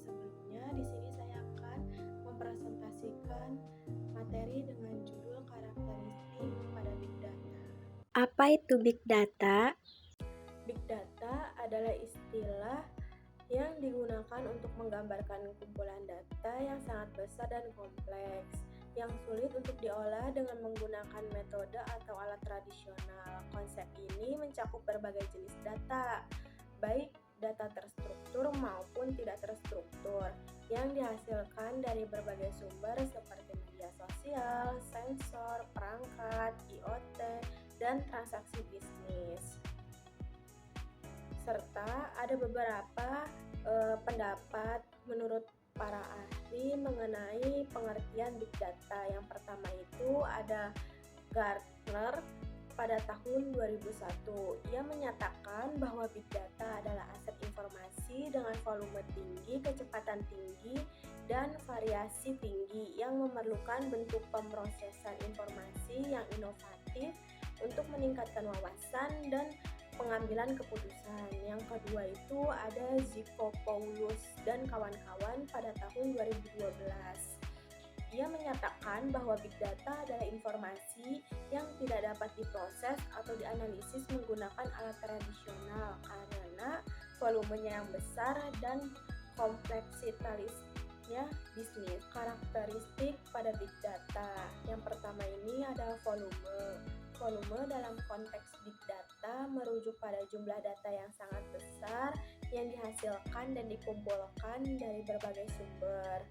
Sebelumnya di sini saya akan mempresentasikan materi dengan judul karakteristik pada Big Data. Apa itu Big Data? Big Data adalah istilah yang digunakan untuk menggambarkan kumpulan data yang sangat besar dan kompleks, yang sulit untuk diolah dengan menggunakan metode atau alat tradisional. Konsep ini mencakup berbagai jenis data, baik data terstruktur maupun tidak terstruktur, yang dihasilkan dari berbagai sumber seperti media sosial, sensor, perangkat, IoT, dan transaksi bisnis. Serta ada beberapa pendapat menurut para ahli mengenai pengertian Big Data. Yang pertama itu ada Gartner pada tahun 2001. Ia menyatakan bahwa Big Data adalah aset informasi dengan volume tinggi, kecepatan tinggi, dan variasi tinggi yang memerlukan bentuk pemrosesan informasi yang inovatif untuk meningkatkan wawasan dan pengambilan keputusan. Yang kedua itu ada Zikopoulos dan kawan-kawan pada tahun 2012. Ia menyatakan bahwa Big Data adalah informasi yang tidak dapat diproses atau dianalisis menggunakan alat tradisional karena volumenya yang besar dan kompleksitasnya bisnis. Karakteristik pada Big Data. Yang pertama ini adalah volume. Volume dalam konteks Big Data merujuk pada jumlah data yang sangat besar yang dihasilkan dan dikumpulkan dari berbagai sumber.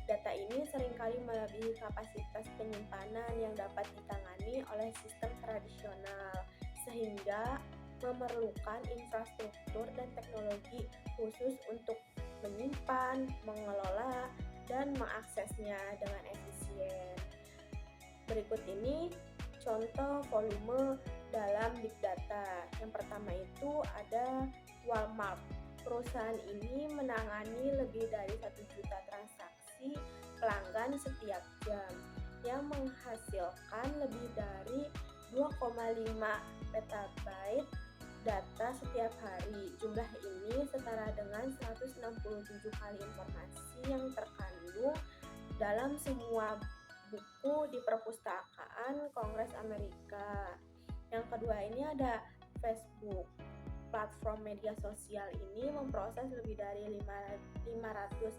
Data ini seringkali melebihi kapasitas penyimpanan yang dapat ditangani oleh sistem tradisional, sehingga memerlukan infrastruktur dan teknologi khusus untuk menyimpan, mengelola, dan mengaksesnya dengan efisien. Berikut ini contoh volume dalam Big Data. Yang pertama itu ada Walmart. Perusahaan ini menangani lebih dari 1 juta transaksi pelanggan setiap jam yang menghasilkan lebih dari 2,5 petabyte data setiap hari. Jumlah ini setara dengan 167 kali informasi yang terkandung dalam semua buku di perpustakaan Kongres Amerika. Yang kedua ini ada Facebook. Platform media sosial ini memproses lebih dari 500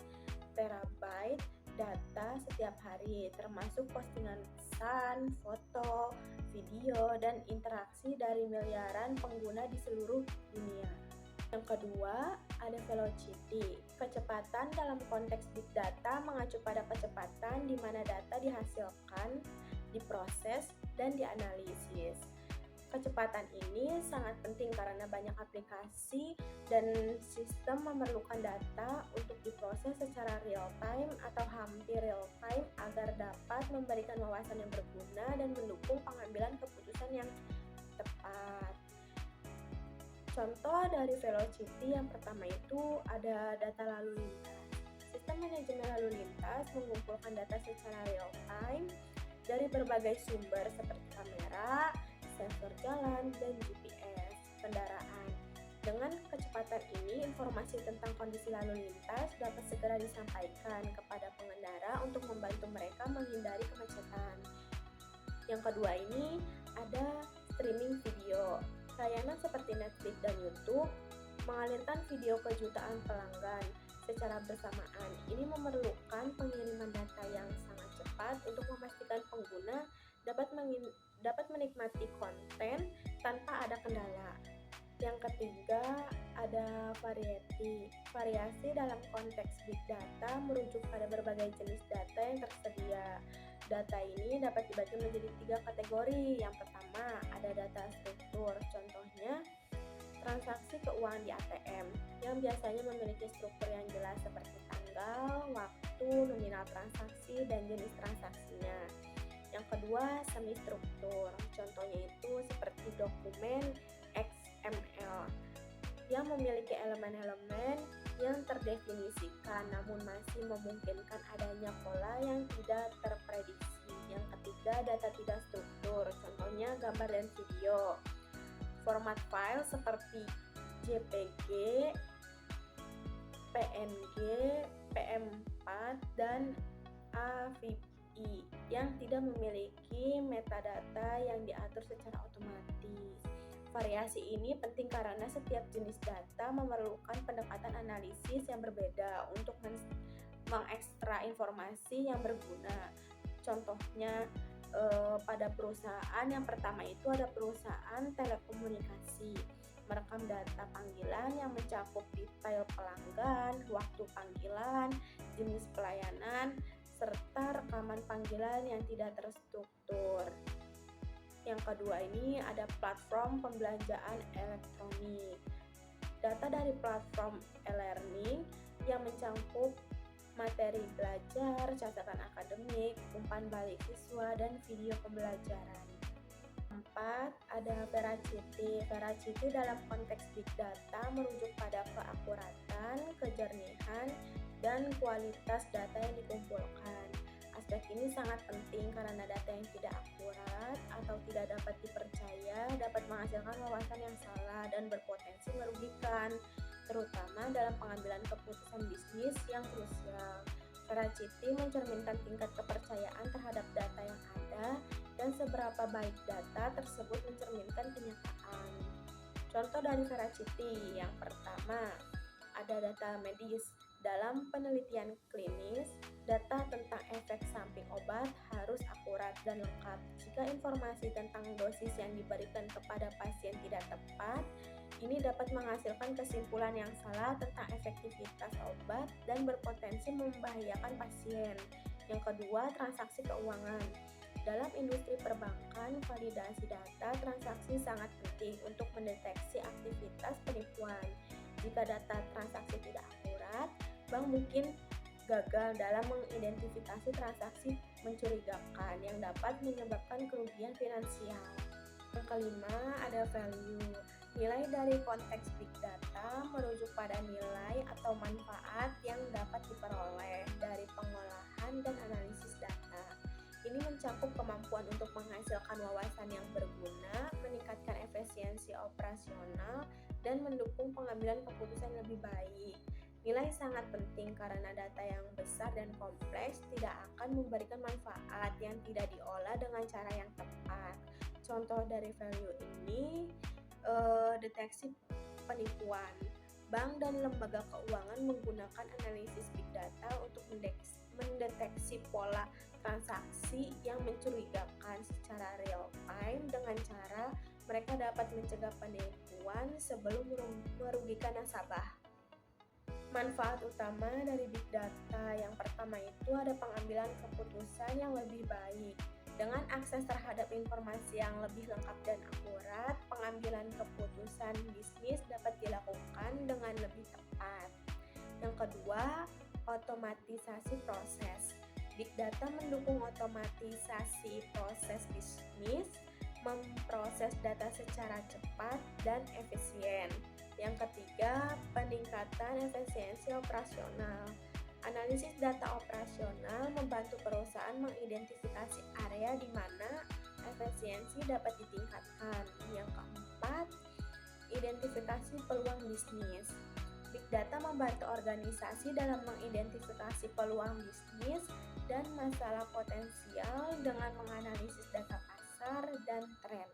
terabyte data setiap hari, termasuk postingan pesan, foto, video, dan interaksi dari miliaran pengguna di seluruh dunia. Yang kedua, ada velocity. Kecepatan dalam konteks Big Data mengacu pada kecepatan di mana data dihasilkan, diproses, dan dianalisis. Kecepatan ini sangat penting karena banyak aplikasi dan sistem memerlukan data untuk diproses secara real time atau hampir real time agar dapat memberikan wawasan yang berguna dan mendukung pengambilan keputusan yang tepat. Contoh dari velocity yang pertama itu ada data lalu lintas. Sistem manajemen lalu lintas mengumpulkan data secara real time dari berbagai sumber seperti kamera, sensor jalan, dan GPS kendaraan. Dengan kecepatan ini, informasi tentang kondisi lalu lintas dapat segera disampaikan kepada pengendara untuk membantu mereka menghindari kemacetan. Yang kedua ini ada streaming video. Layanan seperti Netflix dan YouTube mengalirkan video ke jutaan pelanggan secara bersamaan. Ini memerlukan pengiriman data yang sangat cepat untuk memastikan pengguna dapat menikmati konten tanpa ada kendala. Yang ketiga ada variety. Variasi dalam konteks Big Data merujuk pada berbagai jenis data yang tersedia. Data ini dapat dibagi menjadi 3 kategori. Yang pertama ada data struktur, contohnya transaksi keuangan di ATM yang biasanya memiliki struktur yang jelas seperti tanggal, waktu, nominal transaksi, dan jenis transaksinya. Yang kedua semi struktur, contohnya itu seperti dokumen XML yang memiliki elemen-elemen yang terdefinisikan namun masih memungkinkan adanya pola yang tidak terprediksi. Yang ketiga data tidak struktur, contohnya gambar dan video. format file seperti JPG, PNG, PM4, dan AVI yang tidak memiliki metadata yang diatur secara otomatis. Variasi ini penting karena setiap jenis data memerlukan pendekatan analisis yang berbeda untuk mengekstra informasi yang berguna. Contohnya pada perusahaan yang pertama itu ada perusahaan telekomunikasi. Merekam data panggilan yang mencakup detail pelanggan, waktu panggilan, jenis pelayanan, serta rekaman panggilan yang tidak terstruktur. Yang kedua ini ada platform pembelajaran elektronik. Data dari platform e-learning yang mencakup materi belajar, catatan akademik, umpan balik siswa, dan video pembelajaran. 4. Ada Veracity. Veracity dalam konteks Big Data merujuk pada keakuratan, kejernihan, dan kualitas data yang dikumpulkan. Aspek ini sangat penting karena data yang tidak akurat atau tidak dapat dipercaya dapat menghasilkan wawasan yang salah dan berpotensi merugikan, terutama dalam pengambilan keputusan bisnis yang krusial. Veracity mencerminkan tingkat kepercayaan terhadap data yang ada dan seberapa baik data tersebut mencerminkan kenyataan. Contoh dari Veracity yang pertama, ada data medis. Dalam penelitian klinis, data tentang efek samping obat harus akurat dan lengkap. Jika informasi tentang dosis yang diberikan kepada pasien tidak tepat, ini dapat menghasilkan kesimpulan yang salah tentang efektivitas obat dan berpotensi membahayakan pasien. Yang kedua, transaksi keuangan. Dalam industri perbankan, validasi data transaksi sangat penting untuk mendeteksi aktivitas penipuan. Jika data transaksi tidak akurat, bank mungkin gagal dalam mengidentifikasi transaksi mencurigakan yang dapat menyebabkan kerugian finansial. Yang kelima, ada value. Nilai dari konteks Big Data merujuk pada nilai atau manfaat yang dapat diperoleh dari pengolahan dan analisis data. Ini mencakup kemampuan untuk menghasilkan wawasan yang berguna, meningkatkan efisiensi operasional, dan mendukung pengambilan keputusan yang lebih baik. Nilai sangat penting karena data yang besar dan kompleks tidak akan memberikan manfaat yang tidak diolah dengan cara yang tepat. Contoh dari value ini, deteksi penipuan. Bank dan lembaga keuangan menggunakan analisis big data untuk mendeteksi pola transaksi yang mencurigakan secara real time dengan cara mereka dapat mencegah penipuan sebelum merugikan nasabah. Manfaat utama dari big data yang pertama itu ada pengambilan keputusan yang lebih baik. Dengan akses terhadap informasi yang lebih lengkap dan akurat, pengambilan keputusan bisnis dapat dilakukan dengan lebih tepat. Yang kedua, otomatisasi proses. Big data mendukung otomatisasi proses bisnis, memproses data secara cepat dan efisien. Yang ketiga, peningkatan efisiensi operasional. Analisis data operasional membantu perusahaan mengidentifikasi area di mana efisiensi dapat ditingkatkan. Yang keempat, identifikasi peluang bisnis. Big data membantu organisasi dalam mengidentifikasi peluang bisnis dan masalah potensial dengan menganalisis data pasar dan tren.